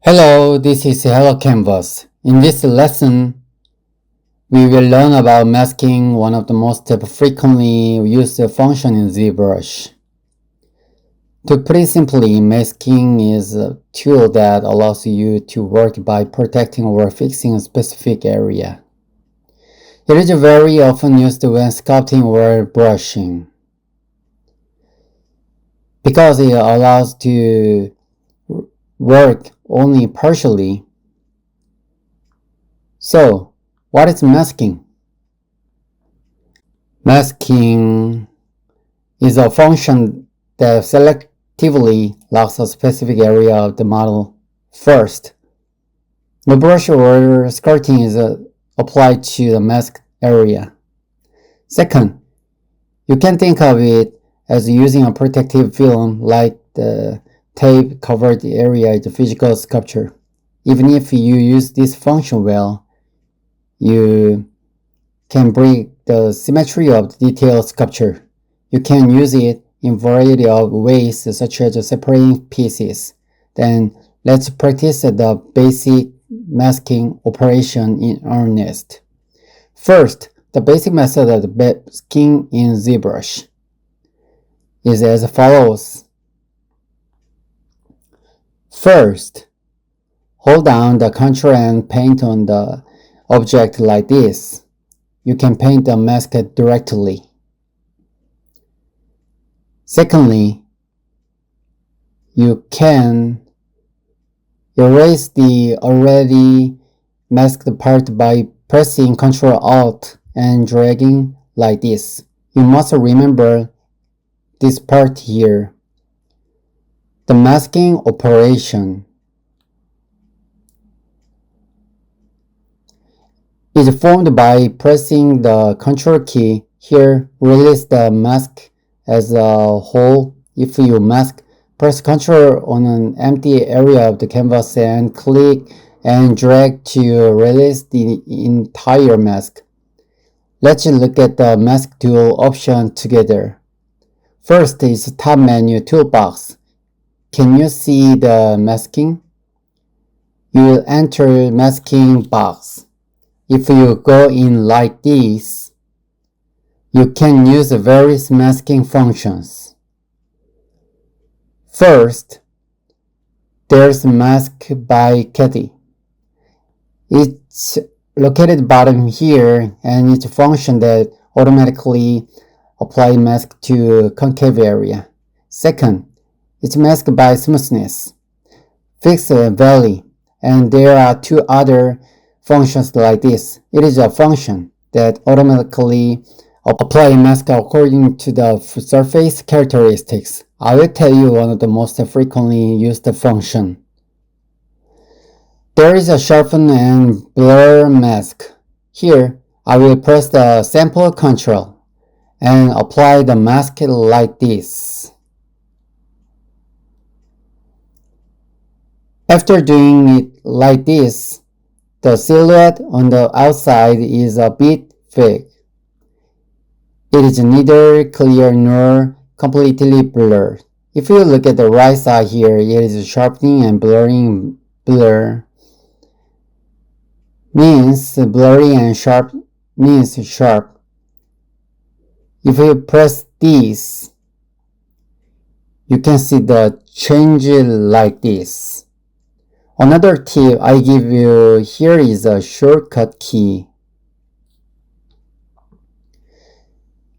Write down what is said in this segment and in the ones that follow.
Hello, this is Hello Canvas. In this lesson, we will learn about masking, one of the most frequently used functions in ZBrush. To put it simply, masking is a tool that allows you to work by protecting or fixing a specific area. It is very often used when sculpting or brushing, because it allows to work only partially. So, what is masking? Masking is a function that selectively locks a specific area of the model first. The brush or sculpting is applied to the masked area. Second, you can think of it as using a protective film like the tape covered area is a physical sculpture. Even if you use this function well, you can break the symmetry of the detailed sculpture. You can use it in a variety of ways, such as separating pieces. Then let's practice the basic masking operation in earnest. First, the basic method of the masking in ZBrush is as follows. First, hold down the control and paint on the object like this. You can paint the mask directly. Secondly, you can erase the already masked part by pressing Ctrl Alt and dragging like this. You must remember this part here. The masking operation is formed by pressing the Ctrl key. Here, release the mask as a whole. If you mask, press Ctrl on an empty area of the canvas and click and drag to release the entire mask. Let's look at the mask tool option together. First is top menu toolbox. Can you see the masking? You will enter masking box. If you go in like this, you can use various masking functions. First, there's mask by Cathy. It's located bottom here, and it's a function that automatically applies mask to concave area. Second, it's masked by smoothness, fixed valley, and there are two other functions like this. It is a function that automatically applies mask according to the surface characteristics. I will tell you one of the most frequently used functions. There is a sharpen and blur mask. Here, I will press the sample control and apply the mask like this. After doing it like this, the silhouette on the outside is a bit fake. It is neither clear nor completely blurred. If you look at the right side here, it is sharpening and blurring. Blur means blurry and sharp means sharp. If you press this, you can see the change like this. Another tip I give you here is a shortcut key.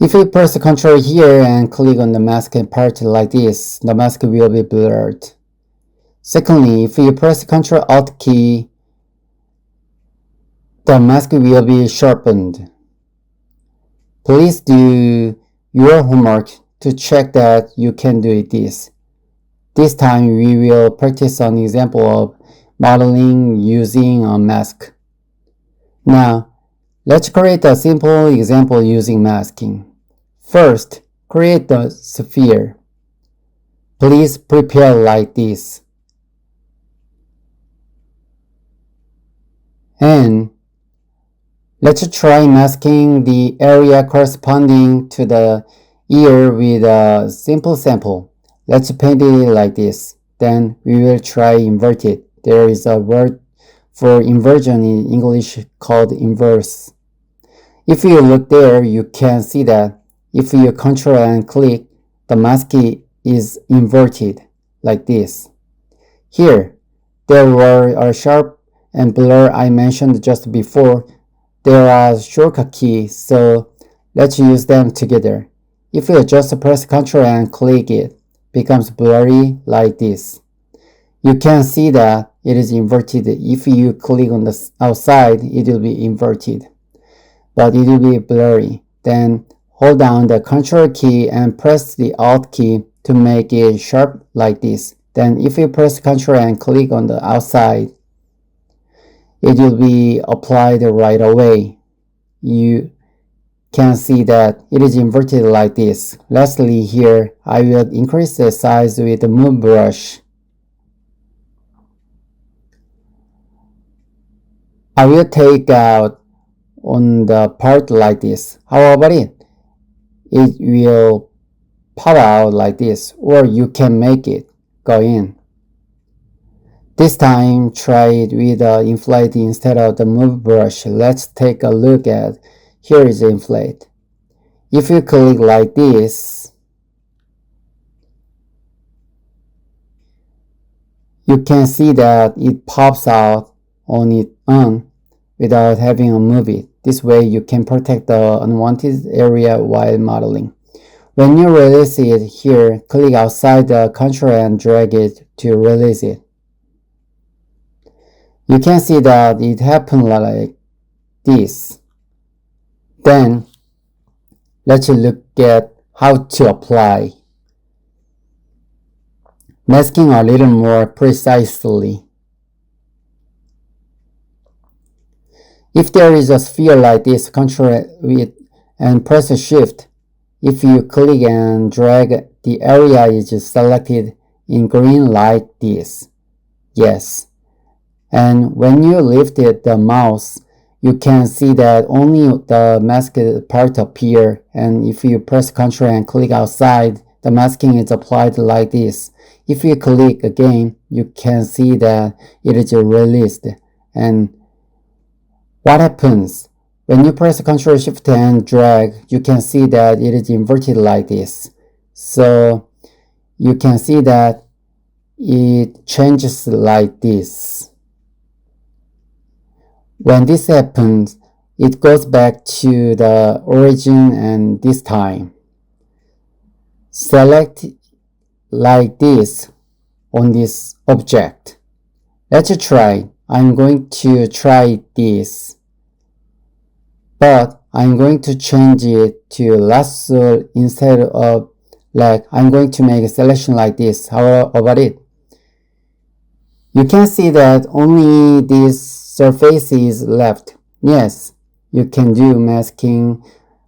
If you press Ctrl here and click on the mask part like this, the mask will be blurred. Secondly, if you press Ctrl Alt key, the mask will be sharpened. Please do your homework to check that you can do this. This time we will practice an example of modeling using a mask. Now, let's create a simple example using masking. First, create the sphere. Please prepare like this. And let's try masking the area corresponding to the ear with a simple sample. Let's paint it like this. Then we will try invert it. There is a word for inversion in English called inverse. If you look there, you can see that if you control and click, the mask is inverted like this. Here, there were a sharp and blur I mentioned just before. There are shortcut keys, so let's use them together. If you just press Ctrl and click, it becomes blurry like this. You can see that it is inverted. If you click on the outside, it will be inverted, but it will be blurry. Then hold down the Ctrl key and press the Alt key to make it sharp like this. Then if you press Ctrl and click on the outside, it will be applied right away. You can see that it is inverted like this. Lastly, here I will increase the size with the move brush. I will take out on the part like this. How about it? It will pop out like this, or you can make it go in. This time, try it with the inflate instead of the move brush. Let's take a look at, here is the inflate. If you click like this, you can see that it pops out on its own without having to move it. This way you can protect the unwanted area while modeling. When you release it here, click outside the control and drag it to release it. You can see that it happened like this. Then, let's look at how to apply. Masking a little more precisely. If there is a sphere like this, control it and press Shift. If you click and drag, the area is selected in green like this. Yes. And when you lift the mouse, you can see that only the masked part appear. And if you press Ctrl and click outside, the masking is applied like this. If you click again, you can see that it is released. And what happens? When you press Ctrl Shift and drag, you can see that it is inverted like this. So you can see that it changes like this. When this happens, it goes back to the origin, and this time select like this on this object. Let's try. I'm going to try this, but I'm going to change it to lasso instead of leg. I'm going to make a selection like this. How about it? You can see that only this surface is left. Yes, you can do masking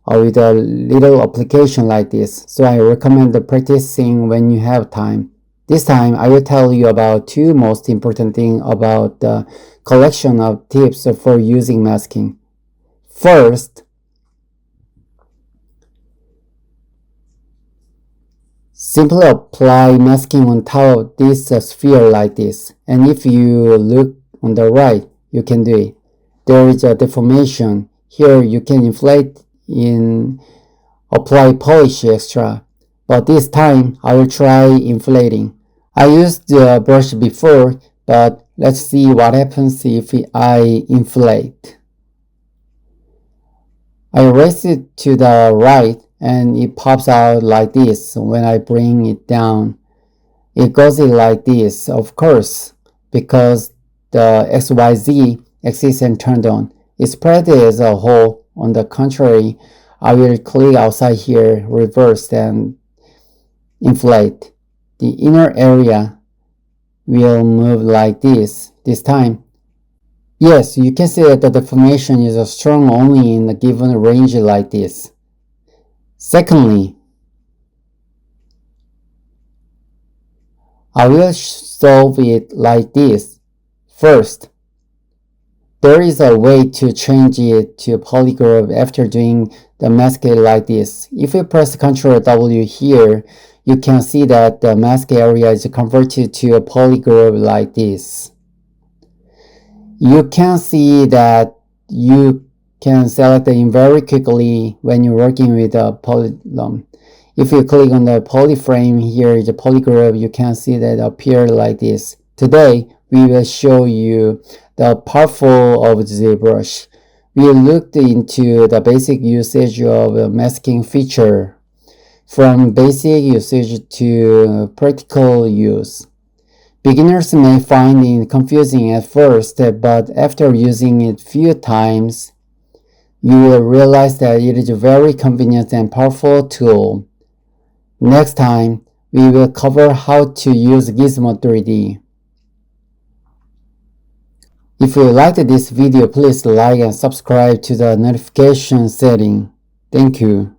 with a little application like this. So I recommend the practicing when you have time. This time I will tell you about two most important things about the collection of tips for using masking. First, simply apply masking on top of this sphere like this. And if you look on the right, you can do it. There is a deformation. Here you can inflate in apply polish extra. But this time I will try inflating. I used the brush before, but let's see what happens if I inflate. I raise it to the right and it pops out like this. When I bring it down, it goes like this, of course, because the XYZ axis is turned on. It's spread as a whole. On the contrary, I will click outside here, reverse, and inflate. The inner area will move like this time. Yes, you can see that the deformation is strong only in a given range like this. Secondly, I will solve it like this. First, there is a way to change it to polygon after doing the mask like this. If you press Ctrl W here, you can see that the mask area is converted to a polygon like this. you can see that you can select it very quickly when you're working with a polygon. If you click on the polyframe here, the polygroup, you can see that appear like this. Today, we will show you the powerful of ZBrush. We looked into the basic usage of a masking feature, from basic usage to practical use. Beginners may find it confusing at first, but after using it few times, you will realize that it is a very convenient and powerful tool. Next time, we will cover how to use Gizmo 3D. If you liked this video, please like and subscribe to the notification setting. Thank you.